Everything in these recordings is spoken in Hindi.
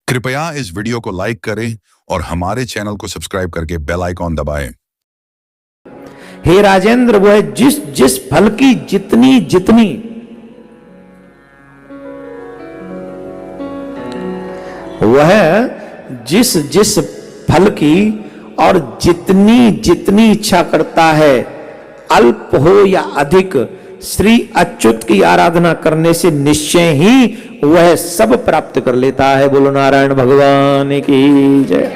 कृपया इस वीडियो को लाइक करें और हमारे चैनल को सब्सक्राइब करके बेल आइकॉन दबाएं। हे राजेंद्र, वह जिस जिस फल की जितनी जितनी वह जिस जिस फल की और जितनी जितनी इच्छा करता है, अल्प हो या अधिक, श्री अच्युत की आराधना करने से निश्चय ही वह सब प्राप्त कर लेता है। बोलो नारायण भगवान की जय।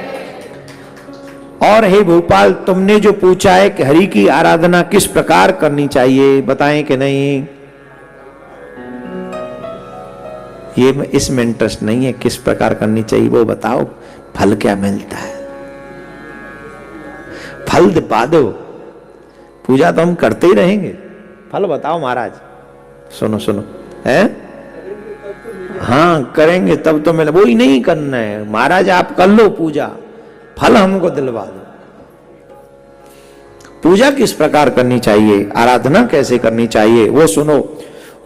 और हे भोपाल, तुमने जो पूछा है कि हरि की आराधना किस प्रकार करनी चाहिए, बताएं कि नहीं? ये इसमें इंटरेस्ट नहीं है किस प्रकार करनी चाहिए, वो बताओ फल क्या मिलता है, फल दिखा दो। पूजा तो हम करते ही रहेंगे, फल बताओ महाराज। सुनो सुनो, है हाँ करेंगे तब तो मिले, वो ही नहीं करना है महाराज। आप कर लो पूजा, फल हमको दिलवा दो। पूजा किस प्रकार करनी चाहिए, आराधना कैसे करनी चाहिए, वो सुनो।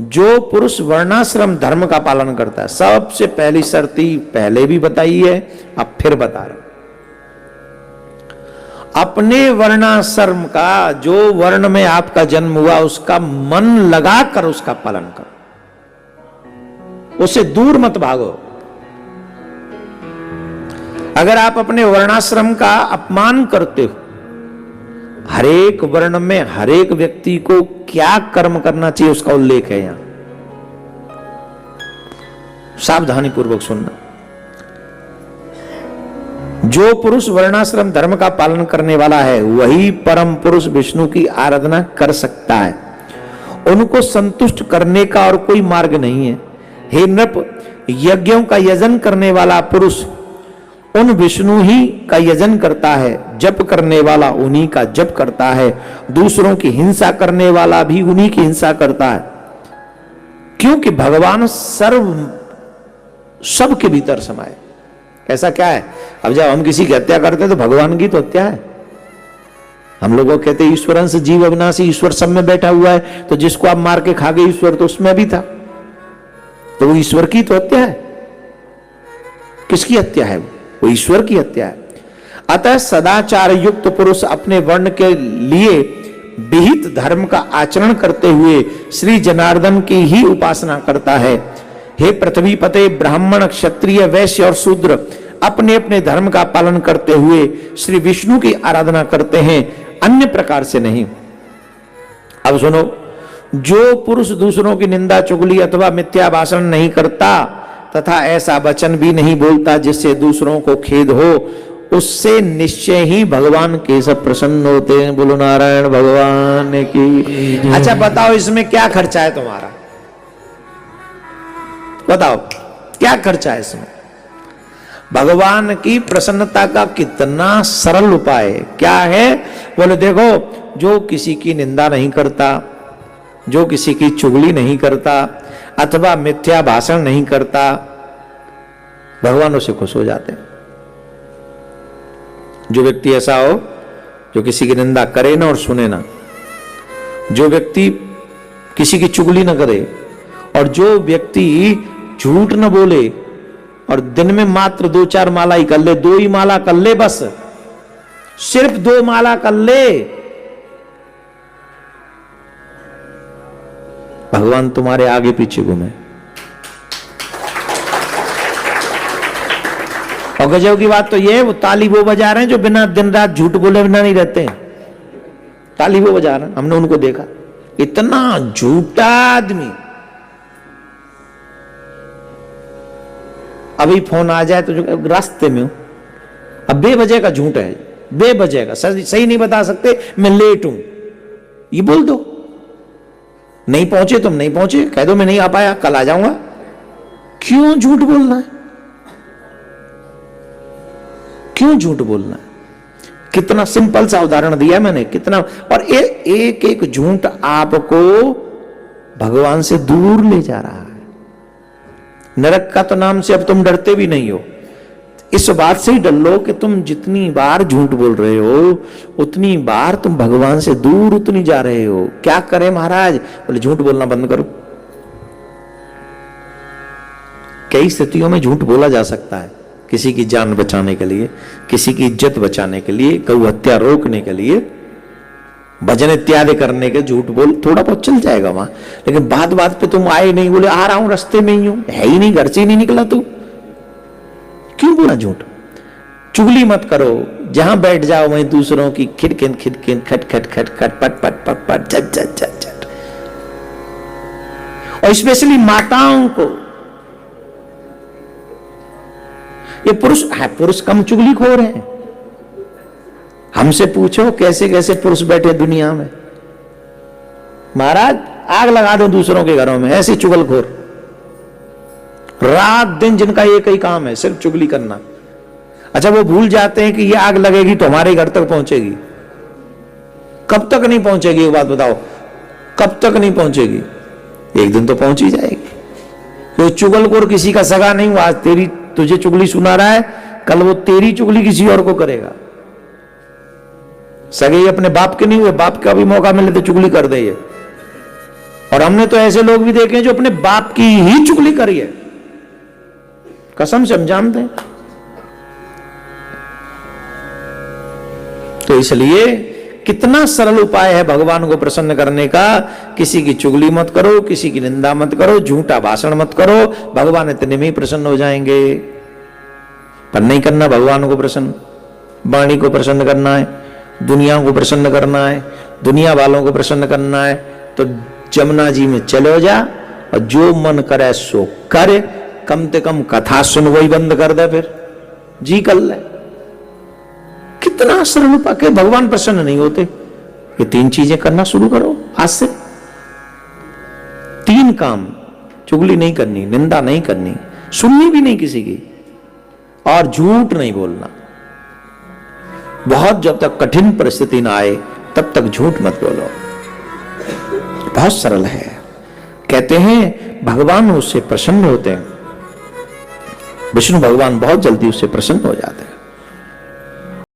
जो पुरुष वर्णाश्रम धर्म का पालन करता है, सबसे पहली शर्ती पहले भी बताई है, अब फिर बता रहा हूं। अपने वर्णाश्रम का, जो वर्ण में आपका जन्म हुआ, उसका मन लगाकर उसका पालन करो, उससे दूर मत भागो। अगर आप अपने वर्णाश्रम का अपमान करते हो, हरेक वर्ण में हरेक व्यक्ति को क्या कर्म करना चाहिए उसका उल्लेख है यहां, सावधानी पूर्वक सुनना। जो पुरुष वर्णाश्रम धर्म का पालन करने वाला है, वही परम पुरुष विष्णु की आराधना कर सकता है। उनको संतुष्ट करने का और कोई मार्ग नहीं है। हे नृप, यज्ञों का यजन करने वाला पुरुष उन विष्णु ही का यजन करता है, जप करने वाला उन्हीं का जप करता है, दूसरों की हिंसा करने वाला भी उन्हीं की हिंसा करता है, क्योंकि भगवान सर्व सबके भीतर समाये। ऐसा क्या है? अब जब हम किसी की हत्या करते हैं तो भगवान की तो हत्या है। हम लोगों कहते हैं ईश्वरन से जीव अविनाशी, ईश्वर सब में बैठा हुआ है, तो जिसको आप मार के खा गए ईश्वर तो उसमें भी था, तो वो ईश्वर की तो हत्या है। किसकी हत्या है? वो ईश्वर की हत्या है। अतः सदाचार युक्त पुरुष अपने वर्ण के लिए विहित धर्म का आचरण करते हुए श्री जनार्दन की ही उपासना करता है। हे पृथ्वी पते, ब्राह्मण, क्षत्रिय, वैश्य और शूद्र अपने अपने धर्म का पालन करते हुए श्री विष्णु की आराधना करते हैं, अन्य प्रकार से नहीं। अब सुनो, जो पुरुष दूसरों की निंदा, चुगली अथवा मिथ्या भाषण नहीं करता तथा ऐसा वचन भी नहीं बोलता जिससे दूसरों को खेद हो, उससे निश्चय ही भगवान केशव प्रसन्न होते हैं। बोलो नारायण भगवान की। अच्छा बताओ, इसमें क्या खर्चा है तुम्हारा? बताओ क्या खर्चा है इसमें? भगवान की प्रसन्नता का कितना सरल उपाय है। क्या है? बोले देखो, जो किसी की निंदा नहीं करता, जो किसी की चुगली नहीं करता अथवा मिथ्या भाषण नहीं करता, भगवान उसे खुश हो जाते हैं। जो व्यक्ति ऐसा हो जो किसी की निंदा करे ना और सुने ना, जो व्यक्ति किसी की चुगली ना करे, और जो व्यक्ति झूठ न बोले और दिन में मात्र 2-4 माला ही कर ले, 2 ही माला कर ले, बस सिर्फ 2 माला कर ले, भगवान तुम्हारे आगे पीछे घूमे। और गजब की बात तो यह है, वो ताली वो बजा रहे हैं जो बिना दिन रात झूठ बोले बिना नहीं रहते हैं। ताली वो बजा रहे हैं, हमने उनको देखा। इतना झूठा आदमी, अभी फोन आ जाए तो जो रास्ते में हो, अब बेवजह का झूठ है, बेवजह का, सही नहीं बता सकते, मैं लेट हूं ये बोल दो, नहीं पहुंचे तुम नहीं पहुंचे, कह दो मैं नहीं आ पाया, कल आ जाऊंगा। क्यों झूठ बोलना है? क्यों झूठ बोलना है? कितना सिंपल सा उदाहरण दिया मैंने, कितना। और एक एक झूठ आपको भगवान से दूर ले जा रहा है। नरक का तो नाम से अब तुम डरते भी नहीं हो। इस बात से ही डर लो कि तुम जितनी बार झूठ बोल रहे हो उतनी बार तुम भगवान से दूर उतनी जा रहे हो। क्या करें महाराज? बोले झूठ बोलना बंद करो। कई स्थितियों में झूठ बोला जा सकता है, किसी की जान बचाने के लिए, किसी की इज्जत बचाने के लिए, गौ हत्या रोकने के लिए, भजन इत्यादि करने के झूठ बोल, थोड़ा बहुत चल जाएगा वहां। लेकिन बात बात पे तुम आए नहीं, बोले आ रहा हूं रास्ते में ही हूं, है ही नहीं, घर से ही नहीं निकला तू, क्यों बोला झूठ? चुगली मत करो, जहां बैठ जाओ वहीं दूसरों की खिड़किन खिड़किन खट खट खट खट पट पट पट पट झट झट झट झट। और स्पेशली माताओं को, ये पुरुष है, पुरुष कम चुगलीखोर हैं। हमसे पूछो कैसे कैसे पुरुष बैठे दुनिया में, महाराज आग लगा दो दूसरों के घरों में, ऐसे चुगलखोर, रात दिन जिनका एक ही काम है सिर्फ चुगली करना। अच्छा, वो भूल जाते हैं कि ये आग लगेगी तो हमारे घर तक पहुंचेगी। कब तक नहीं पहुंचेगी, एक बात बताओ, कब तक नहीं पहुंचेगी? एक दिन तो पहुंच ही जाएगी। तो चुगलखोर किसी का सगा नहीं हुआ, आज तेरी तुझे चुगली सुना रहा है, कल वो तेरी चुगली किसी और को करेगा। सगे अपने बाप के नहीं हुए, बाप का भी मौका मिले तो चुगली कर दे ये। और हमने तो ऐसे लोग भी देखे जो अपने बाप की ही चुगली करी है, कसम से हम जानते हैं। तो इसलिए कितना सरल उपाय है भगवान को प्रसन्न करने का। किसी की चुगली मत करो, किसी की निंदा मत करो, झूठा भाषण मत करो, भगवान इतने में ही प्रसन्न हो जाएंगे। पर नहीं करना भगवान को प्रसन्न, वाणी को प्रसन्न करना है, दुनिया को प्रसन्न करना है, दुनिया वालों को प्रसन्न करना है, तो जमुना जी में चलो जा और जो मन करे सो करे, कम से कम कथा सुन वही बंद कर दे, फिर जी कर ले। कितना सरल उपाय के, भगवान प्रसन्न नहीं होते। ये 3 चीजें करना शुरू करो आज से। 3 काम, चुगली नहीं करनी, निंदा नहीं करनी, सुननी भी नहीं किसी की, और झूठ नहीं बोलना। बहुत जब तक कठिन परिस्थिति ना आए तब तक झूठ मत बोलो। बहुत सरल है। कहते हैं भगवान उससे प्रसन्न होते हैं, विष्णु भगवान बहुत जल्दी उससे प्रसन्न हो जाते हैं।